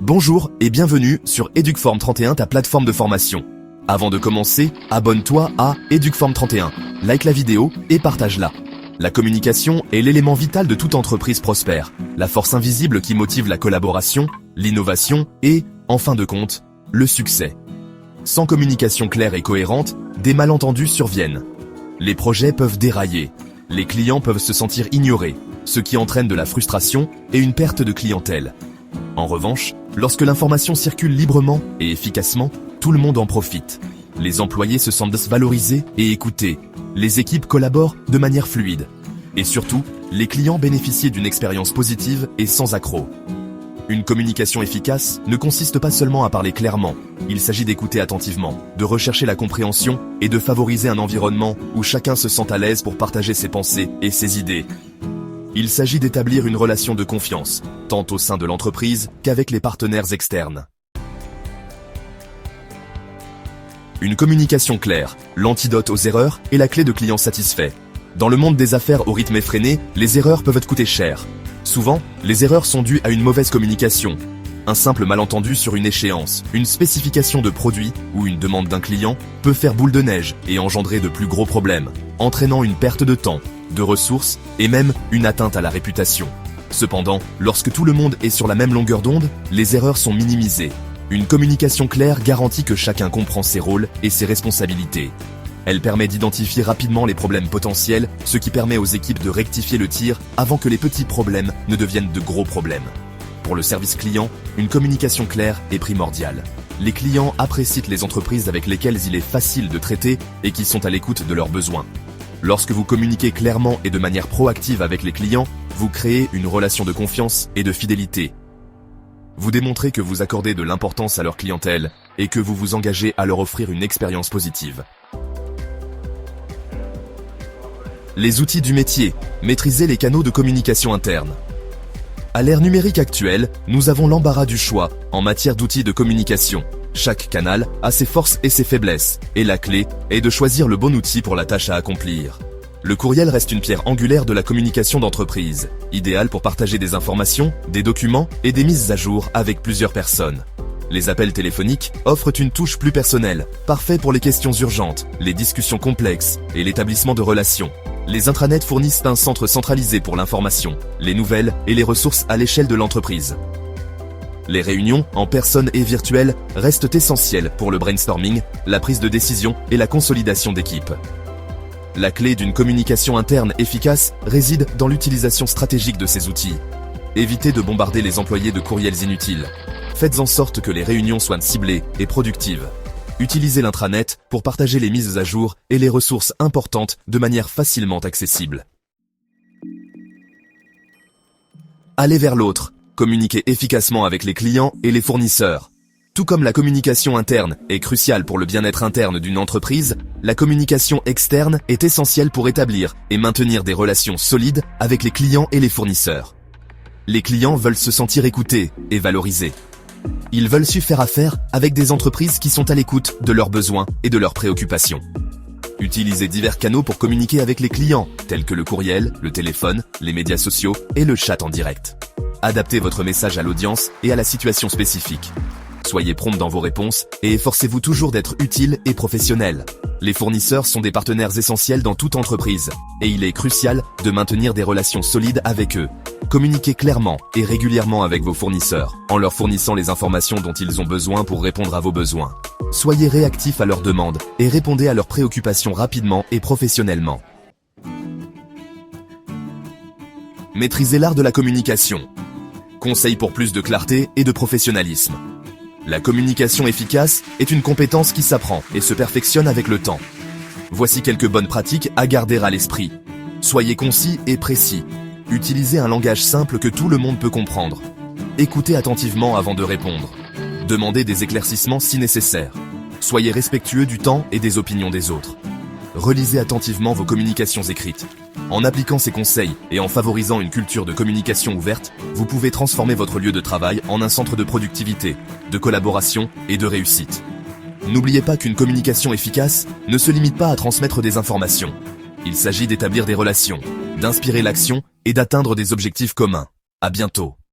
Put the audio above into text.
Bonjour et bienvenue sur Educform 31, ta plateforme de formation. Avant de commencer, abonne-toi à Educform 31, like la vidéo et partage-la. La communication est l'élément vital de toute entreprise prospère, la force invisible qui motive la collaboration, l'innovation et, en fin de compte, le succès. Sans communication claire et cohérente, des malentendus surviennent. Les projets peuvent dérailler, les clients peuvent se sentir ignorés, ce qui entraîne de la frustration et une perte de clientèle. En revanche, lorsque l'information circule librement et efficacement, tout le monde en profite. Les employés se sentent valorisés et écoutés. Les équipes collaborent de manière fluide. Et surtout, les clients bénéficient d'une expérience positive et sans accroc. Une communication efficace ne consiste pas seulement à parler clairement. Il s'agit d'écouter attentivement, de rechercher la compréhension et de favoriser un environnement où chacun se sent à l'aise pour partager ses pensées et ses idées. Il s'agit d'établir une relation de confiance, tant au sein de l'entreprise qu'avec les partenaires externes. Une communication claire, l'antidote aux erreurs et la clé de clients satisfaits. Dans le monde des affaires au rythme effréné, les erreurs peuvent coûter cher. Souvent, les erreurs sont dues à une mauvaise communication. Un simple malentendu sur une échéance, une spécification de produit ou une demande d'un client peut faire boule de neige et engendrer de plus gros problèmes, entraînant une perte de temps, de ressources et même une atteinte à la réputation. Cependant, lorsque tout le monde est sur la même longueur d'onde, les erreurs sont minimisées. Une communication claire garantit que chacun comprend ses rôles et ses responsabilités. Elle permet d'identifier rapidement les problèmes potentiels, ce qui permet aux équipes de rectifier le tir avant que les petits problèmes ne deviennent de gros problèmes. Pour le service client, une communication claire est primordiale. Les clients apprécient les entreprises avec lesquelles il est facile de traiter et qui sont à l'écoute de leurs besoins. Lorsque vous communiquez clairement et de manière proactive avec les clients, vous créez une relation de confiance et de fidélité. Vous démontrez que vous accordez de l'importance à leur clientèle et que vous vous engagez à leur offrir une expérience positive. Les outils du métier. Maîtrisez les canaux de communication interne. À l'ère numérique actuelle, nous avons l'embarras du choix en matière d'outils de communication. Chaque canal a ses forces et ses faiblesses, et la clé est de choisir le bon outil pour la tâche à accomplir. Le courriel reste une pierre angulaire de la communication d'entreprise, idéal pour partager des informations, des documents et des mises à jour avec plusieurs personnes. Les appels téléphoniques offrent une touche plus personnelle, parfait pour les questions urgentes, les discussions complexes et l'établissement de relations. Les intranets fournissent un centre centralisé pour l'information, les nouvelles et les ressources à l'échelle de l'entreprise. Les réunions, en personne et virtuelles, restent essentielles pour le brainstorming, la prise de décision et la consolidation d'équipe. La clé d'une communication interne efficace réside dans l'utilisation stratégique de ces outils. Évitez de bombarder les employés de courriels inutiles. Faites en sorte que les réunions soient ciblées et productives. Utilisez l'intranet pour partager les mises à jour et les ressources importantes de manière facilement accessible. Allez vers l'autre. Communiquez efficacement avec les clients et les fournisseurs. Tout comme la communication interne est cruciale pour le bien-être interne d'une entreprise, la communication externe est essentielle pour établir et maintenir des relations solides avec les clients et les fournisseurs. Les clients veulent se sentir écoutés et valorisés. Ils veulent faire affaire avec des entreprises qui sont à l'écoute de leurs besoins et de leurs préoccupations. Utilisez divers canaux pour communiquer avec les clients, tels que le courriel, le téléphone, les médias sociaux et le chat en direct. Adaptez votre message à l'audience et à la situation spécifique. Soyez prompt dans vos réponses et efforcez-vous toujours d'être utile et professionnel. Les fournisseurs sont des partenaires essentiels dans toute entreprise et il est crucial de maintenir des relations solides avec eux. Communiquez clairement et régulièrement avec vos fournisseurs en leur fournissant les informations dont ils ont besoin pour répondre à vos besoins. Soyez réactifs à leurs demandes et répondez à leurs préoccupations rapidement et professionnellement. Maîtrisez l'art de la communication. Conseils pour plus de clarté et de professionnalisme. La communication efficace est une compétence qui s'apprend et se perfectionne avec le temps. Voici quelques bonnes pratiques à garder à l'esprit. Soyez concis et précis. Utilisez un langage simple que tout le monde peut comprendre. Écoutez attentivement avant de répondre. Demandez des éclaircissements si nécessaire. Soyez respectueux du temps et des opinions des autres. Relisez attentivement vos communications écrites. En appliquant ces conseils et en favorisant une culture de communication ouverte, vous pouvez transformer votre lieu de travail en un centre de productivité, de collaboration et de réussite. N'oubliez pas qu'une communication efficace ne se limite pas à transmettre des informations. Il s'agit d'établir des relations, d'inspirer l'action et d'atteindre des objectifs communs. À bientôt.